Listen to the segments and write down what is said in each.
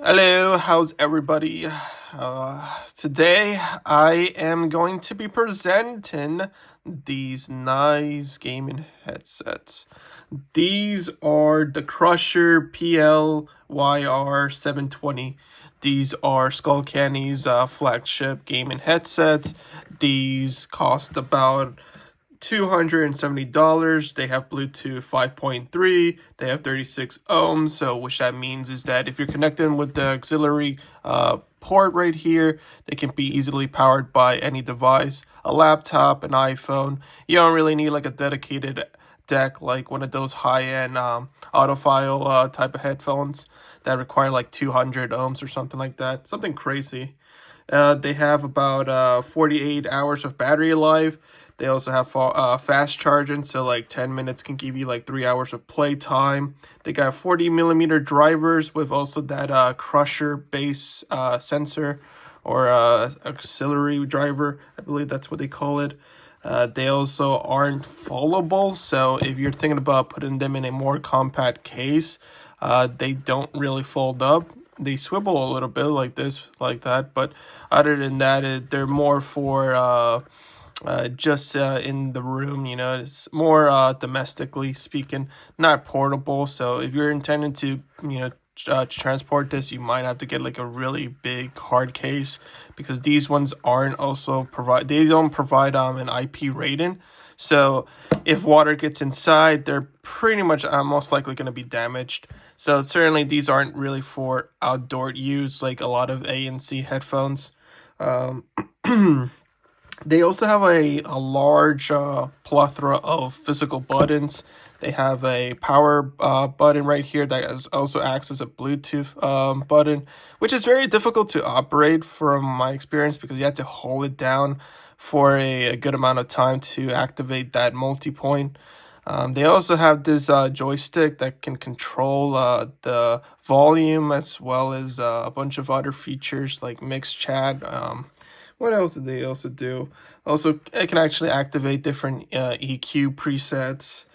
Hello, how's everybody? Today I am going to be presenting these nice gaming headsets. These are the Crusher PLYR 720. These are Skullcandy's flagship gaming headsets. These cost about $270. They have Bluetooth 5.3. They have 36 ohms. So which that means is that if you're connecting with the auxiliary port right here, they can be easily powered by any device, a laptop, an iPhone. You don't really need like a dedicated deck like one of those high-end audiophile type of headphones that require like 200 ohms or something like that. Something crazy. They have about 48 hours of battery life. They also have fast charging, so like 10 minutes can give you like 3 hours of play time. They got 40mm drivers with also that Crusher base sensor or auxiliary driver. I believe that's what they call it. They also aren't foldable, so if you're thinking about putting them in a more compact case, they don't really fold up. They swivel a little bit like this, like that, but other than that, they're more for just in the room, you know. It's more domestically speaking, not portable. So if you're intending to, transport this, you might have to get like a really big hard case, because these ones aren't also they don't provide an IP rating. So if water gets inside, they're pretty much most likely going to be damaged. So certainly these aren't really for outdoor use like a lot of ANC headphones. They also have a large plethora of physical buttons. They have a power button right here that also acts as a Bluetooth button, which is very difficult to operate from my experience, because you have to hold it down for a good amount of time to activate that multi-point. They also have this joystick that can control the volume, as well as a bunch of other features like mixed chat. What else did they also do? Also, it can actually activate different EQ presets.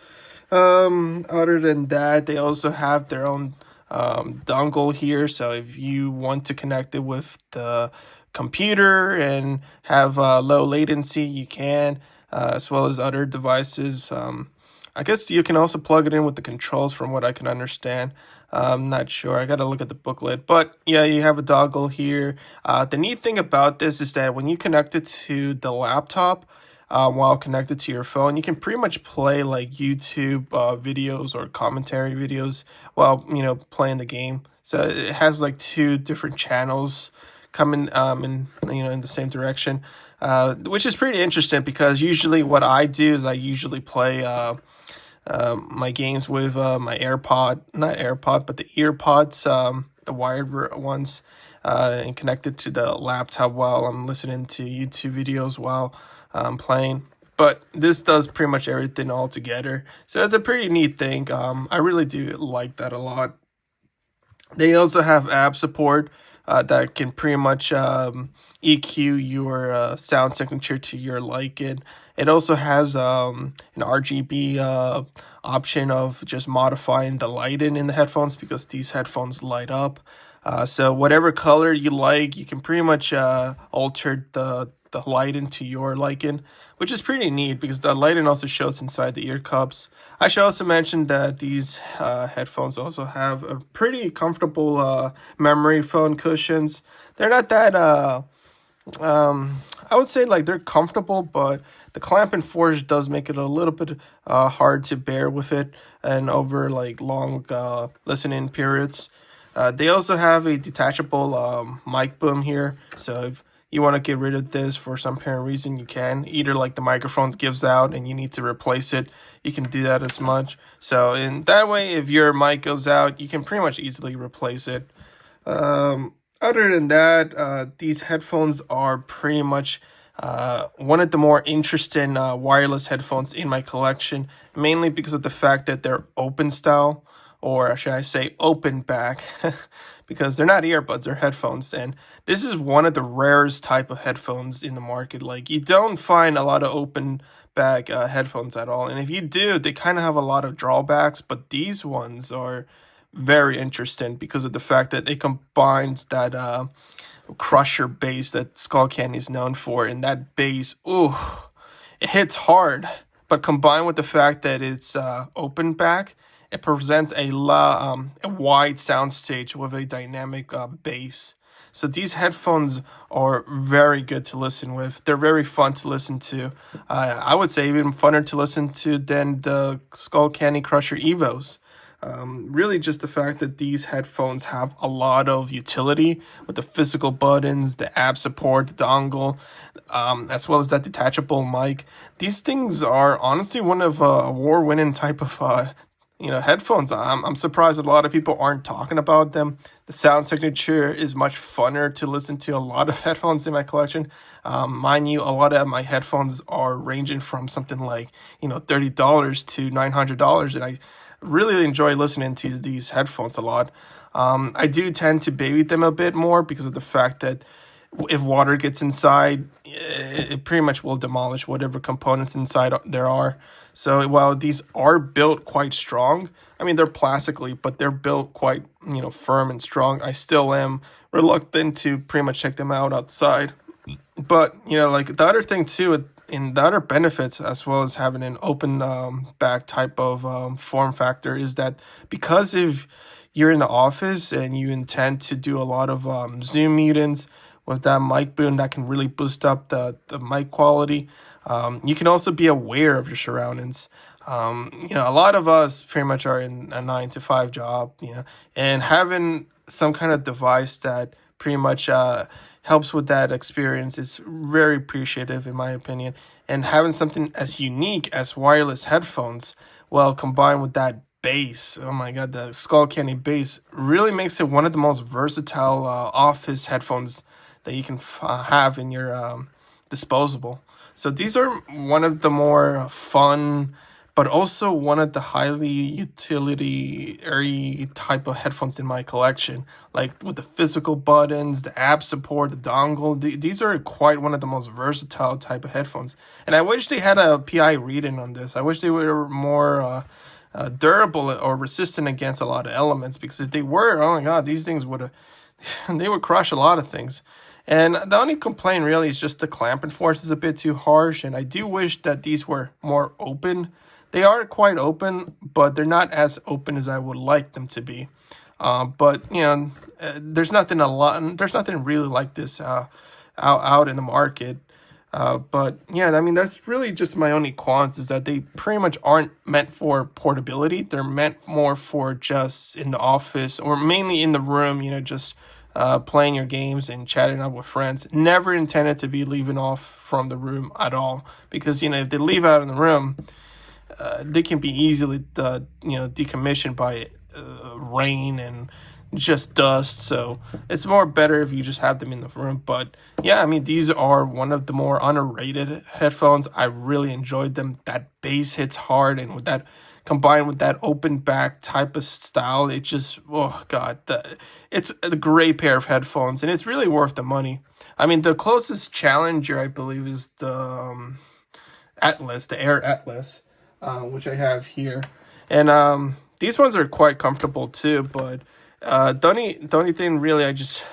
Other than that, they also have their own dongle here. So if you want to connect it with the computer and have low latency, you can, as well as other devices. I guess you can also plug it in with the controls, from what I can understand. I'm not sure. I got to look at the booklet. But yeah, you have a dongle here. The neat thing about this is that when you connect it to the laptop, while connected to your phone, you can pretty much play like YouTube videos or commentary videos while, playing the game. So it has like two different channels coming in the same direction, which is pretty interesting, because usually what I do is I usually play my games with my not AirPod, but the EarPods, the wired ones, and connected to the laptop while I'm listening to YouTube videos while I'm playing. But this does pretty much everything all together. So it's a pretty neat thing. I really do like that a lot. They also have app support that can pretty much EQ your sound signature to your liking. It also has an RGB option of just modifying the lighting in the headphones, because these headphones light up. So whatever color you like, you can pretty much alter the lighting to your liking, which is pretty neat, because the lighting also shows inside the ear cups. I should also mention that these headphones also have a pretty comfortable memory foam cushions. They're not that I would say like they're comfortable, but the clamp and force does make it a little bit hard to bear with it and over like long listening periods. They also have a detachable mic boom here, so if you want to get rid of this for some apparent reason, you can. Either like the microphone gives out and you need to replace it, you can do that as much. So in that way, if your mic goes out, you can pretty much easily replace it. Other than that, these headphones are pretty much one of the more interesting wireless headphones in my collection, mainly because of the fact that they're open style, or should I say open back, because they're not earbuds, they're headphones. And this is one of the rarest type of headphones in the market. Like, you don't find a lot of open back headphones at all. And if you do, they kind of have a lot of drawbacks, but these ones are very interesting because of the fact that it combines that crusher bass that Skullcandy is known for, and that bass, ooh, it hits hard. But combined with the fact that it's open back, it presents a wide soundstage with a dynamic bass. So these headphones are very good to listen with. They're very fun to listen to. I would say even funner to listen to than the Skullcandy Crusher Evos. Really just the fact that these headphones have a lot of utility with the physical buttons, the app support, the dongle, as well as that detachable mic. These things are honestly one of award-winning type of headphones. I'm surprised a lot of people aren't talking about them. The sound signature is much funner to listen to. A lot of headphones in my collection. Mind you, a lot of my headphones are ranging from something like $30 to $900, and I really enjoy listening to these headphones a lot. I do tend to baby them a bit more because of the fact that if water gets inside, it pretty much will demolish whatever components inside there are. So while these are built quite strong, I mean, they're plastically, but they're built quite, firm and strong. I still am reluctant to pretty much check them out outside. But, like the other thing too, in the other benefits, as well as having an open back type of form factor, is that because if you're in the office and you intend to do a lot of Zoom meetings with that mic boom that can really boost up the mic quality, you can also be aware of your surroundings. A lot of us pretty much are in a 9 to 5 job, and having some kind of device that pretty much helps with that experience is very appreciative in my opinion. And having something as unique as wireless headphones, well, combined with that bass, oh my god, the Skullcandy bass really makes it one of the most versatile office headphones that you can have in your disposable. So these are one of the more fun, but also one of the highly utilitarian type of headphones in my collection. Like with the physical buttons, the app support, the dongle. These are quite one of the most versatile type of headphones. And I wish they had a PI reading on this. I wish they were more durable or resistant against a lot of elements. Because if they were, oh my god, these things would they would crush a lot of things. And the only complaint really is just the clamping force is a bit too harsh. And I do wish that these were more open. They are quite open, but they're not as open as I would like them to be. But there's nothing really like this out in the market. But yeah, I mean that's really just my only qualms is that they pretty much aren't meant for portability. They're meant more for just in the office or mainly in the room. Just playing your games and chatting up with friends. Never intended to be leaving off from the room at all, because if they leave out in the room, they can be easily decommissioned by rain and just dust. So it's more better if you just have them in the room. But yeah, I mean, these are one of the more underrated headphones. I really enjoyed them. That bass hits hard, and with that combined with that open back type of style, it just, oh god, it's a great pair of headphones, and it's really worth the money. I mean, the closest challenger I believe is the Atlas, the Air Atlas, which I have here, and these ones are quite comfortable too. But the only thing really, it's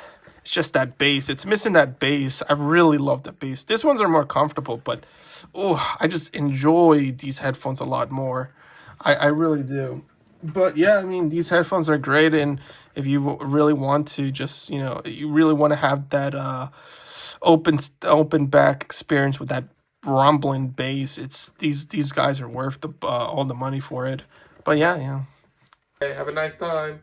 just that bass. It's missing that bass. I really love the bass. These ones are more comfortable, but I just enjoy these headphones a lot more. I really do. But yeah, I mean, these headphones are great, and if you really want to just, you really want to have that open back experience with that rumbling bass, it's these guys are worth all the money for it. But yeah. Hey, have a nice time.